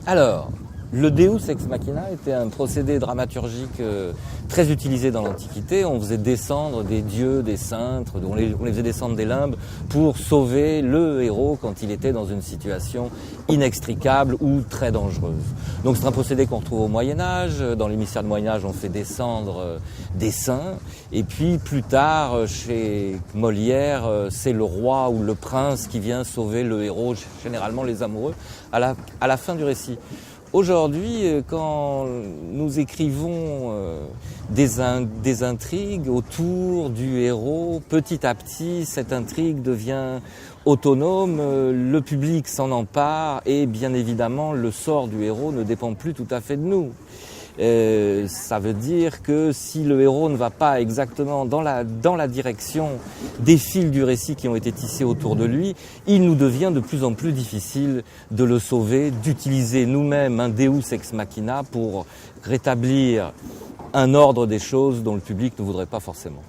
Alors, le Deus ex machina était un procédé dramaturgique très utilisé dans l'Antiquité. On faisait descendre des dieux, des saints, on les faisait descendre des limbes pour sauver le héros quand il était dans une situation inextricable ou très dangereuse. Donc c'est un procédé qu'on retrouve au Moyen-Âge. Dans les mystères du Moyen-Âge, on fait descendre des saints. Et puis plus tard, chez Molière, c'est le roi ou le prince qui vient sauver le héros, généralement les amoureux, à la fin du récit. Aujourd'hui, quand nous écrivons des intrigues autour du héros, petit à petit, cette intrigue devient autonome, le public s'en empare et bien évidemment, le sort du héros ne dépend plus tout à fait de nous. Ça veut dire que si le héros ne va pas exactement dans la direction des fils du récit qui ont été tissés autour de lui, il nous devient de plus en plus difficile de le sauver, d'utiliser nous-mêmes un Deus ex machina pour rétablir un ordre des choses dont le public ne voudrait pas forcément.